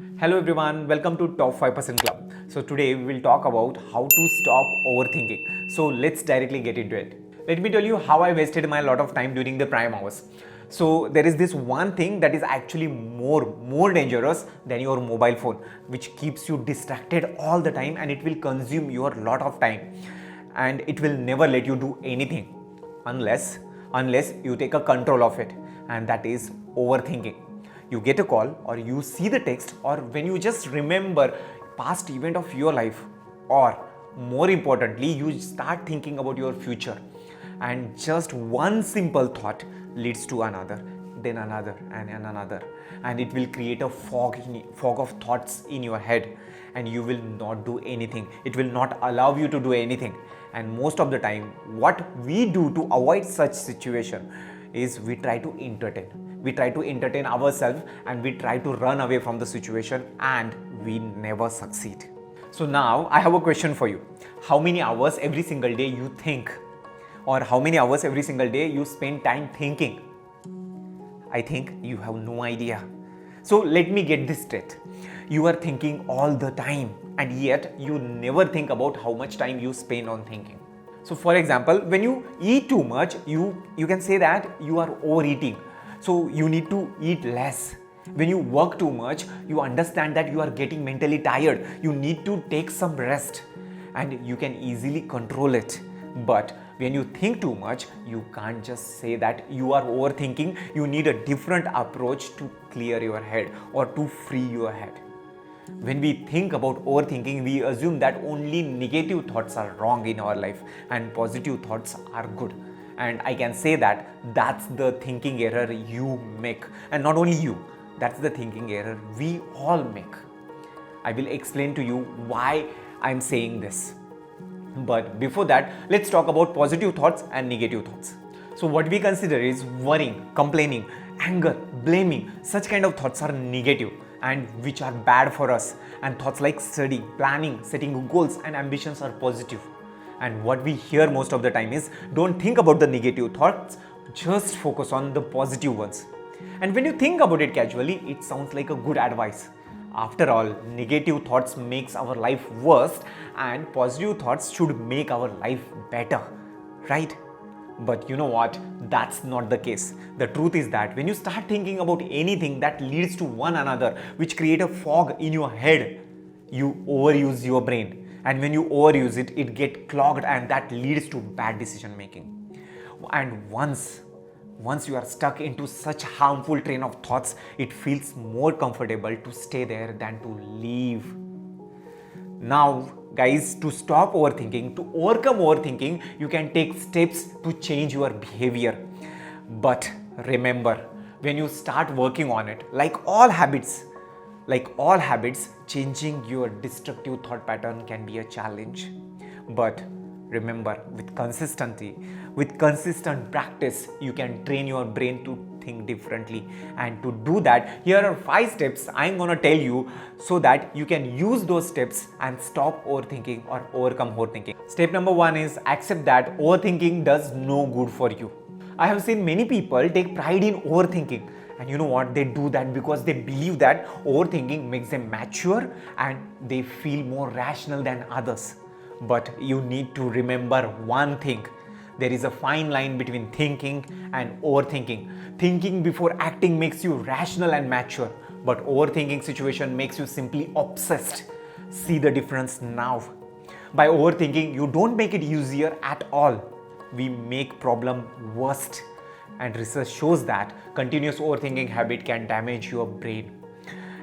Hello everyone, welcome to Top 5% Club. So today we will talk about how to stop overthinking. So let's directly get into it. Let me tell you how I wasted my lot of time during the prime hours. So there is this one thing that is actually more dangerous than your mobile phone, which keeps you distracted all the time and it will consume your lot of time and it will never let you do anything unless you take a control of it, and that is overthinking. You get a call or you see the text, or when you just remember past event of your life, or more importantly you start thinking about your future, and just one simple thought leads to another, then another and another, and it will create a fog of thoughts in your head, and you will not do anything. It will not allow you to do anything. And most of the time what we do to avoid such situation is we try to entertain ourselves, and we try to run away from the situation, and we never succeed. So now I have a question for you. How many hours every single day you think, or how many hours every single day you spend time thinking? I think you have no idea. So let me get this straight. You are thinking all the time, and yet you never think about how much time you spend on thinking. So for example, when you eat too much, you can say that you are overeating. So you need to eat less. When you work too much, you understand that you are getting mentally tired. You need to take some rest, and you can easily control it. But when you think too much, you can't just say that you are overthinking. You need a different approach to clear your head or to free your head. When we think about overthinking, we assume that only negative thoughts are wrong in our life and positive thoughts are good. And I can say that that's the thinking error you make. And not only you, that's the thinking error we all make. I will explain to you why I'm saying this. But before that, let's talk about positive thoughts and negative thoughts. So what we consider is worrying, complaining, anger, blaming. Such kind of thoughts are negative and which are bad for us. And thoughts like studying, planning, setting goals and ambitions are positive. And what we hear most of the time is, don't think about the negative thoughts, just focus on the positive ones. And when you think about it casually, it sounds like a good advice. After all, negative thoughts makes our life worse, and positive thoughts should make our life better, right? But you know what? That's not the case. The truth is that when you start thinking about anything that leads to one another, which create a fog in your head, you overuse your brain. And when you overuse it, it get clogged, and that leads to bad decision making. And once you are stuck into such harmful train of thoughts, it feels more comfortable to stay there than to leave. Now, guys, to stop overthinking, to overcome overthinking, you can take steps to change your behavior. But remember, when you start working on it, like all habits, changing your destructive thought pattern can be a challenge. But remember, with consistent practice, you can train your brain to think differently. And to do that, here are 5 steps I'm gonna tell you so that you can use those steps and stop overthinking or overcome overthinking. Step number 1 is accept that overthinking does no good for you. I have seen many people take pride in overthinking. And you know what? They do that because they believe that overthinking makes them mature and they feel more rational than others. But you need to remember one thing. There is a fine line between thinking and overthinking. Thinking before acting makes you rational and mature, but overthinking situation makes you simply obsessed. See the difference now. By overthinking, you don't make it easier at all. We make problem worse. And research shows that continuous overthinking habit can damage your brain,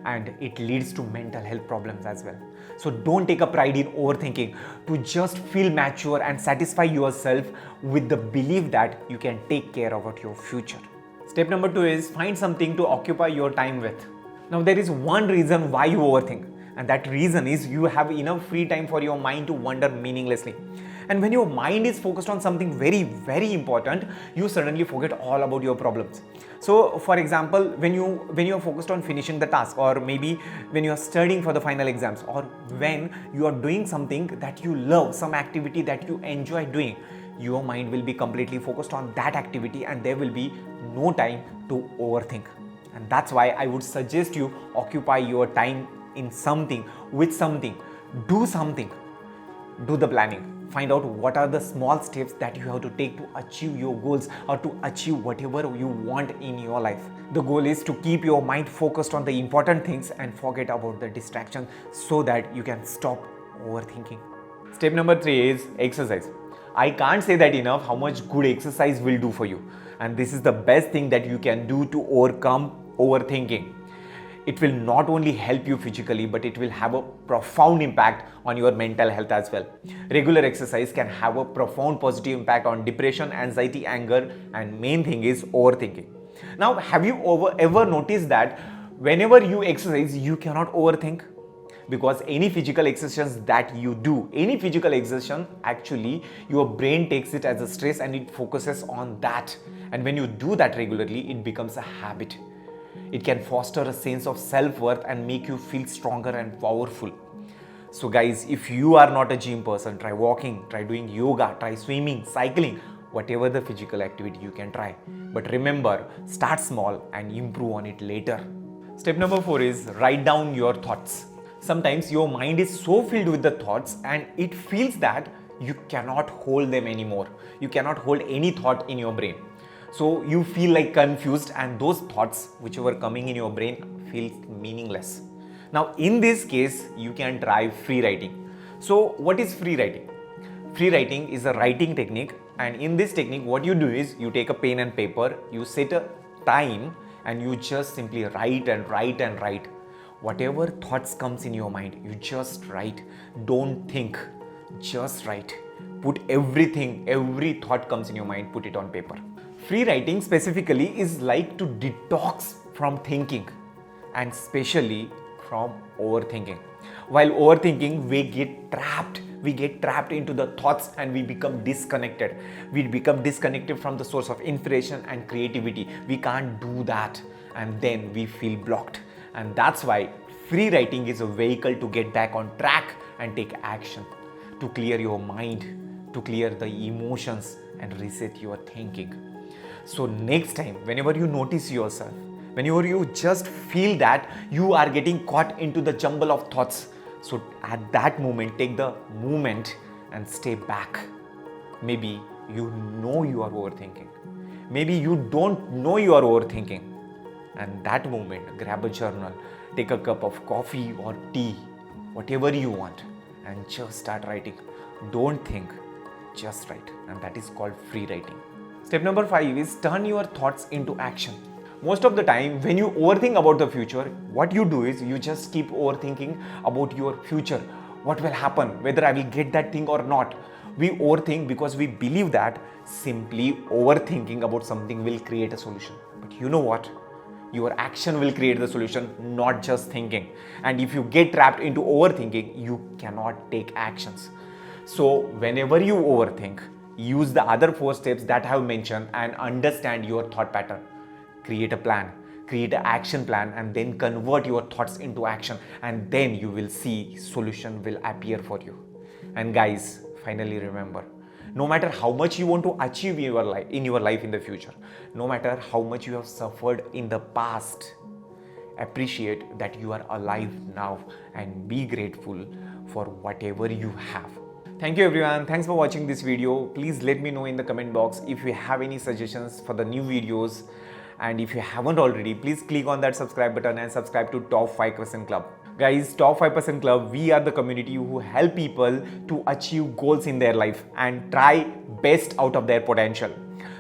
and it leads to mental health problems as well. So don't take a pride in overthinking. To just feel mature and satisfy yourself with the belief that you can take care about your future. Step number 2 is find something to occupy your time with. Now there is one reason why you overthink, and that reason is you have enough free time for your mind to wander meaninglessly. And when your mind is focused on something very, very important, you suddenly forget all about your problems. So for example, when you are focused on finishing the task, or maybe when you are studying for the final exams, or when you are doing something that you love, some activity that you enjoy doing, your mind will be completely focused on that activity and there will be no time to overthink. And that's why I would suggest you occupy your time in something, with something, do something, do the planning. Find out what are the small steps that you have to take to achieve your goals or to achieve whatever you want in your life. The goal is to keep your mind focused on the important things and forget about the distraction so that you can stop overthinking. Step number 3 is exercise. I can't say that enough how much good exercise will do for you. And this is the best thing that you can do to overcome overthinking. It will not only help you physically, but it will have a profound impact on your mental health as well. Regular exercise can have a profound positive impact on depression, anxiety, anger, and main thing is overthinking. Now, have you ever noticed that whenever you exercise, you cannot overthink? Because any physical exercise that you do, any physical exertion, actually your brain takes it as a stress and it focuses on that. And when you do that regularly, it becomes a habit. It can foster a sense of self-worth and make you feel stronger and powerful. So guys, if you are not a gym person, try walking, try doing yoga, try swimming, cycling, whatever the physical activity you can try. But remember, start small and improve on it later. Step number 4 is write down your thoughts. Sometimes your mind is so filled with the thoughts and it feels that you cannot hold them anymore. You cannot hold any thought in your brain. So you feel like confused and those thoughts which were coming in your brain feel meaningless. Now in this case, you can try free writing. So what is free writing? Free writing is a writing technique, and in this technique what you do is you take a pen and paper, you set a time and you just simply write and write and write. Whatever thoughts comes in your mind, you just write. Don't think, just write. Put everything, every thought comes in your mind, put it on paper. Free writing specifically is like to detox from thinking and especially from overthinking. While overthinking, we get trapped into the thoughts and we become disconnected. We become disconnected from the source of inspiration and creativity. We can't do that and then we feel blocked. And that's why free writing is a vehicle to get back on track and take action, to clear your mind, to clear the emotions and reset your thinking. So next time, whenever you notice yourself, whenever you just feel that you are getting caught into the jumble of thoughts, so at that moment, take the moment and stay back. Maybe you know you are overthinking. Maybe you don't know you are overthinking. And that moment, grab a journal, take a cup of coffee or tea, whatever you want, and just start writing. Don't think, just write. And that is called free writing. Step number 5 is turn your thoughts into action. Most of the time, when you overthink about the future, what you do is you just keep overthinking about your future. What will happen, whether I will get that thing or not. We overthink because we believe that simply overthinking about something will create a solution. But you know what? Your action will create the solution, not just thinking. And if you get trapped into overthinking, you cannot take actions. So whenever you overthink, use the other 4 steps that I have mentioned and understand your thought pattern. Create a plan, create an action plan, and then convert your thoughts into action. And then you will see solution will appear for you. And guys, finally remember, no matter how much you want to achieve in your life in the future, no matter how much you have suffered in the past, appreciate that you are alive now and be grateful for whatever you have. Thank you everyone. Thanks for watching this video. Please let me know in the comment box if you have any suggestions for the new videos. And if you haven't already, please click on that subscribe button and subscribe to Top 5% Club. Guys, Top 5% Club, we are the community who help people to achieve goals in their life and try best out of their potential.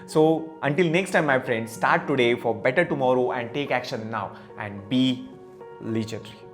So until next time, my friends, start today for better tomorrow and take action now and be legendary.